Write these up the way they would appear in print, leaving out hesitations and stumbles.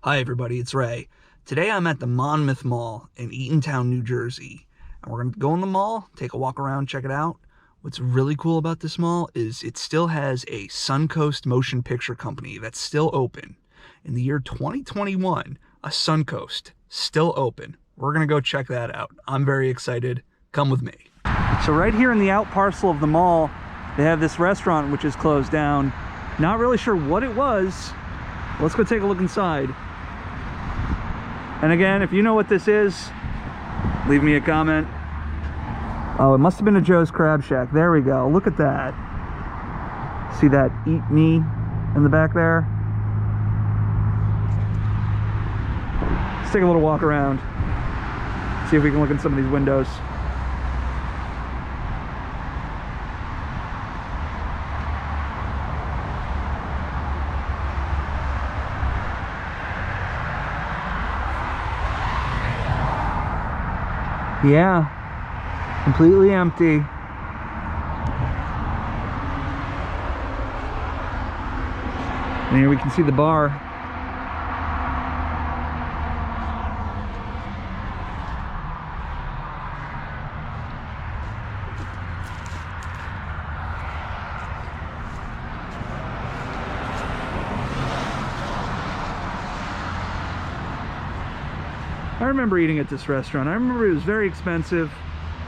Hi everybody, it's Ray. Today I'm at the Monmouth Mall in Eatontown, New Jersey. And we're going to go in the mall, take a walk around, check it out. What's really cool about this mall is it still has a Suncoast motion picture company that's still open. In the year 2021, a Suncoast still open. We're going to go check that out. I'm very excited. Come with me. So right here in the out parcel of the mall, they have this restaurant which is closed down. Not really sure what it was. Let's go take a look inside. And again, if you know what this is, leave me a comment. Oh, it must have been a Joe's Crab Shack. There we go. Look at that. See that Eat Me in the back there? Let's take a little walk around. See if we can look in some of these windows. Yeah, completely empty. And here we can see the bar. I remember eating at this restaurant. I remember it was very expensive,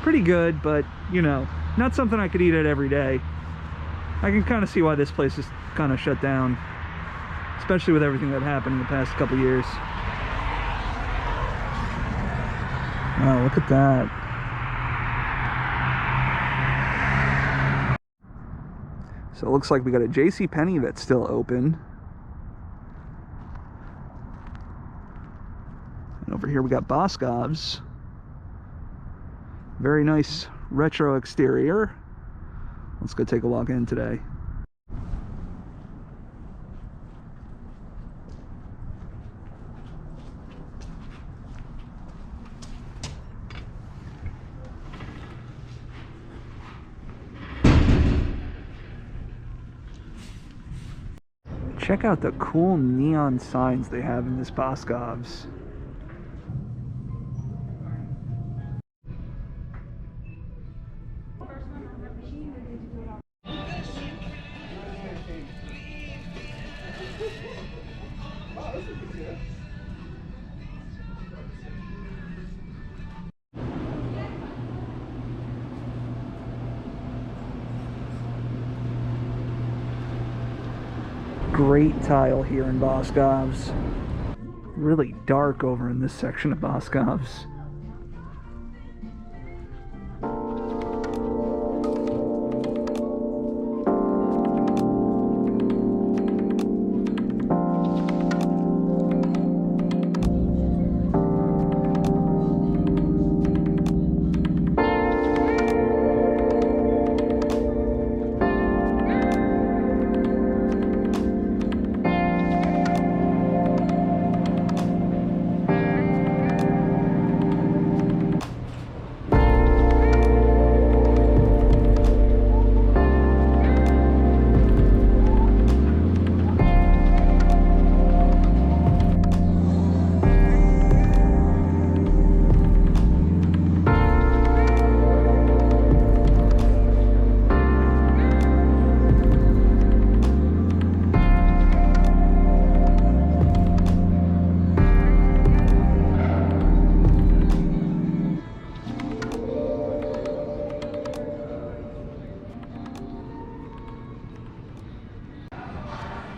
pretty good, but you know, not something I could eat at every day. I can kind of see why this place is kind of shut down, especially with everything that happened in the past couple years. Wow, look at that. So it looks like we got a JCPenney that's still open. Over here we got Boscov's. Very nice retro exterior. Let's go take a walk in today. Check out the cool neon signs they have in this Boscov's. Great tile here in Boscov's. Really dark over in this section of Boscov's.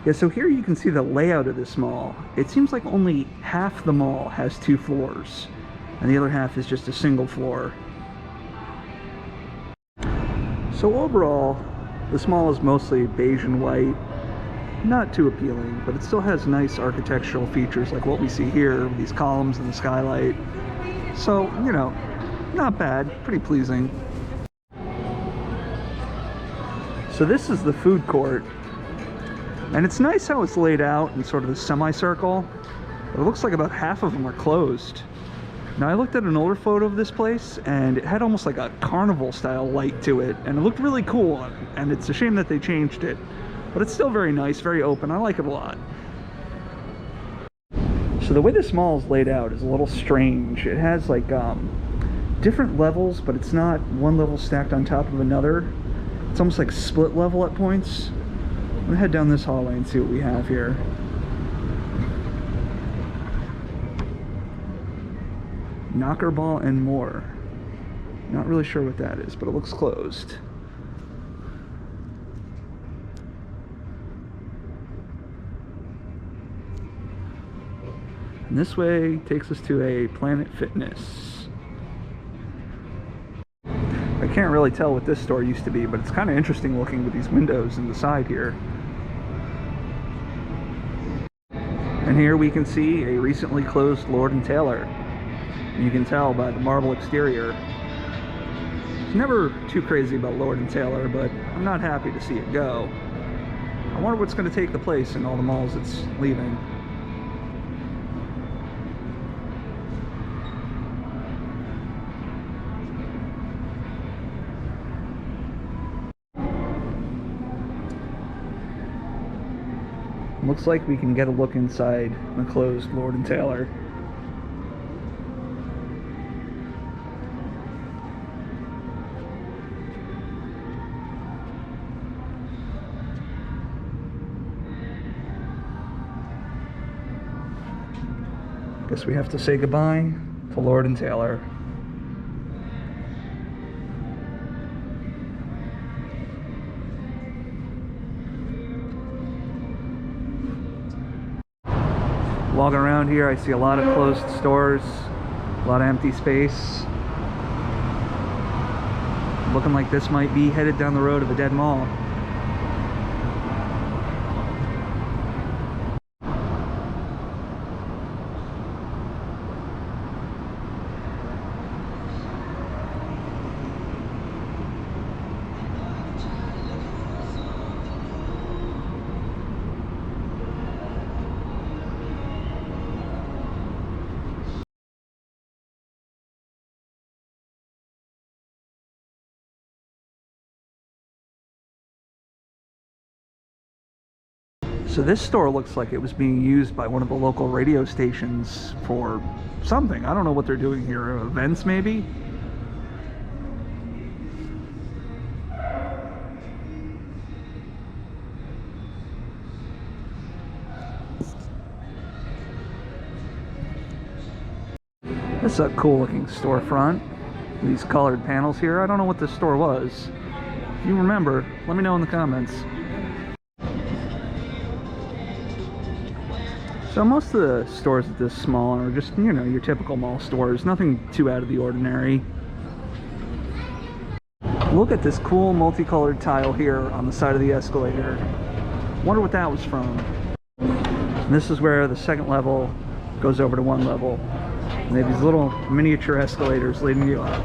Yeah, so here you can see the layout of this mall. It seems like only half the mall has 2 floors, and the other half is just a single floor. So overall, this mall is mostly beige and white. Not too appealing, but it still has nice architectural features like what we see here, these columns and the skylight. So, you know, not bad, pretty pleasing. So this is the food court. And it's nice how it's laid out in sort of a semicircle. It looks like about half of them are closed. Now I looked at an older photo of this place and it had almost like a carnival style light to it, and it looked really cool, and it's a shame that they changed it. But it's still very nice, very open. I like it a lot. So the way this mall is laid out is a little strange. It has like different levels, but it's not one level stacked on top of another. It's almost like split level at points. I'm gonna head down this hallway and see what we have here. Knocker Ball and More. Not really sure what that is, but it looks closed. And this way takes us to a Planet Fitness. I can't really tell what this store used to be, but it's kind of interesting looking with these windows in the side here. And here we can see a recently closed Lord & Taylor. You can tell by the marble exterior. Never too crazy about Lord & Taylor, but I'm not happy to see it go. I wonder what's going to take the place in all the malls it's leaving. Looks like we can get a look inside the closed Lord & Taylor. Guess we have to say goodbye to Lord & Taylor. Walking around here, I see a lot of closed stores, a lot of empty space. Looking like this might be headed down the road of a dead mall. So this store looks like it was being used by one of the local radio stations for something. I don't know what they're doing here. Events, maybe? This is a cool looking storefront. These colored panels here. I don't know what this store was. If you remember, let me know in the comments. So most of the stores at this mall are just, you know, your typical mall stores. Nothing too out of the ordinary. Look at this cool multicolored tile here on the side of the escalator. Wonder what that was from. And this is where the second level goes over to one level. And they have these little miniature escalators leading you up.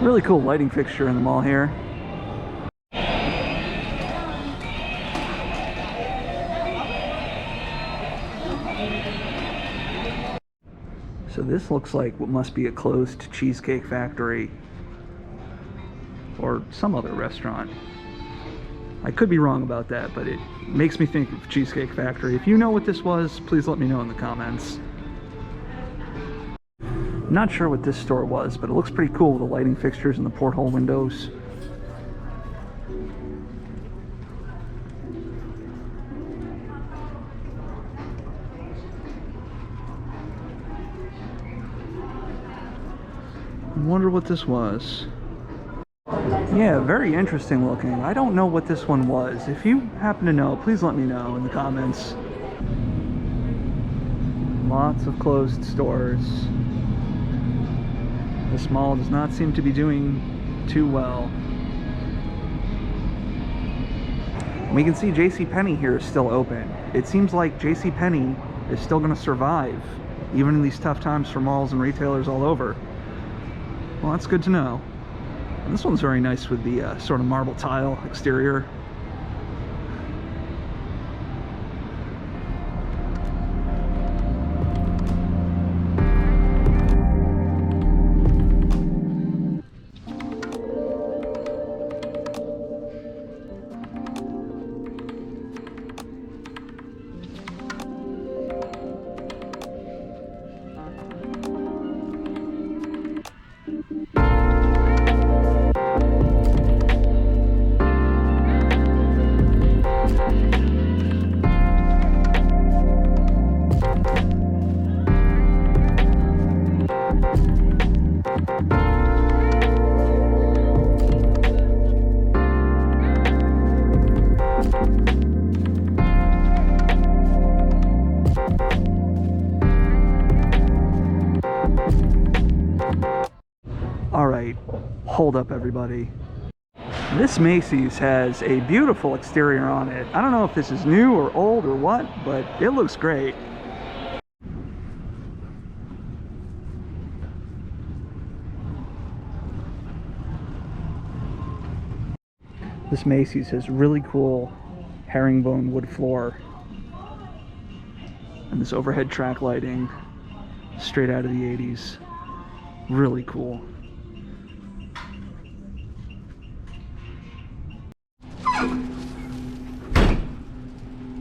Really cool lighting fixture in the mall here. So this looks like what must be a closed cheesecake factory or some other restaurant. I could be wrong about that, but it makes me think of Cheesecake Factory. If you know what this was, please let me know in the comments. Not sure what this store was, but it looks pretty cool with the lighting fixtures and the porthole windows. I wonder what this was. Yeah, very interesting looking. I don't know what this one was. If you happen to know, please let me know in the comments. Lots of closed stores. This mall does not seem to be doing too well. We can see JCPenney here is still open. It seems like JCPenney is still going to survive, even in these tough times for malls and retailers all over. Well, that's good to know. And this one's very nice with the sort of marble tile exterior. Alright, hold up everybody. This Macy's has a beautiful exterior on it. I don't know if this is new or old or what, but it looks great. This Macy's has really cool herringbone wood floor. And this overhead track lighting, straight out of the 80s. Really cool.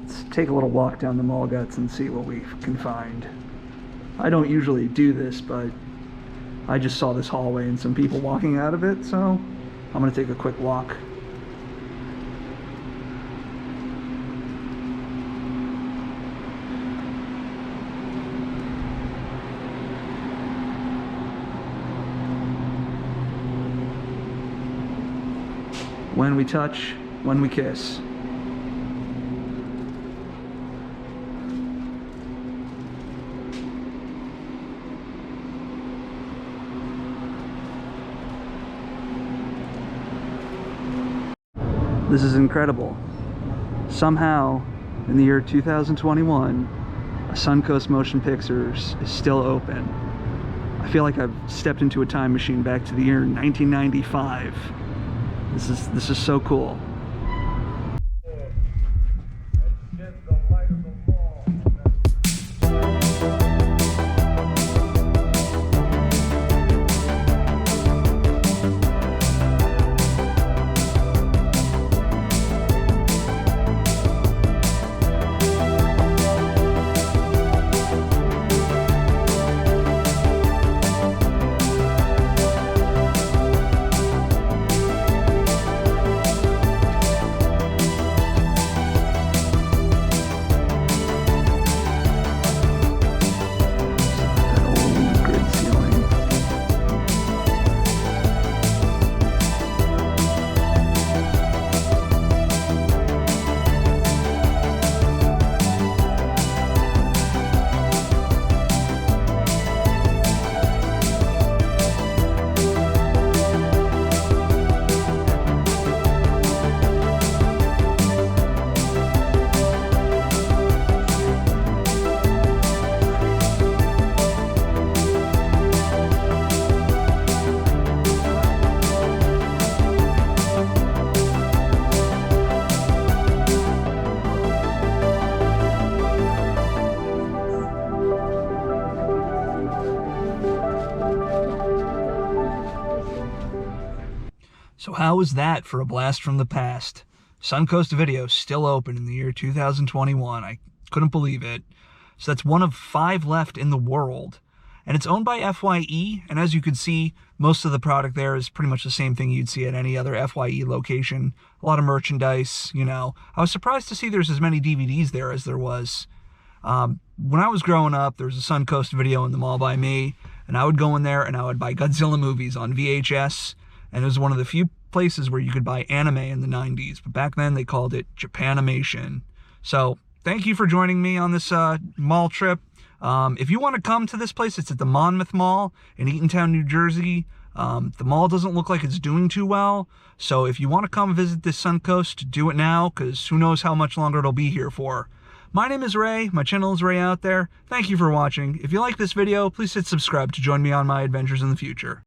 Let's take a little walk down the mall guts and see what we can find. I don't usually do this, but I just saw this hallway and some people walking out of it, so I'm gonna take a quick walk. When we touch, when we kiss. This is incredible. Somehow, in the year 2021, a Suncoast Motion Pictures is still open. I feel like I've stepped into a time machine back to the year 1995. This is so cool. So how was that for a blast from the past? Suncoast Video still open in the year 2021. I couldn't believe it. So that's one of 5 left in the world. And it's owned by FYE, and as you can see, most of the product there is pretty much the same thing you'd see at any other FYE location. A lot of merchandise, you know. I was surprised to see there's as many DVDs there as there was. When I was growing up, there was a Suncoast Video in the mall by me, and I would go in there and I would buy Godzilla movies on VHS, and it was one of the few places where you could buy anime in the 90s, but back then they called it Japanimation. So thank you for joining me on this mall trip. If you want to come to this place, it's at the Monmouth Mall in Eatontown, New Jersey. The mall doesn't look like it's doing too well, so if you want to come visit this Suncoast, do it now, because who knows how much longer it'll be here for. My name is Ray, my channel is Ray Out There. Thank you for watching. If you like this video, please hit subscribe to join me on my adventures in the future.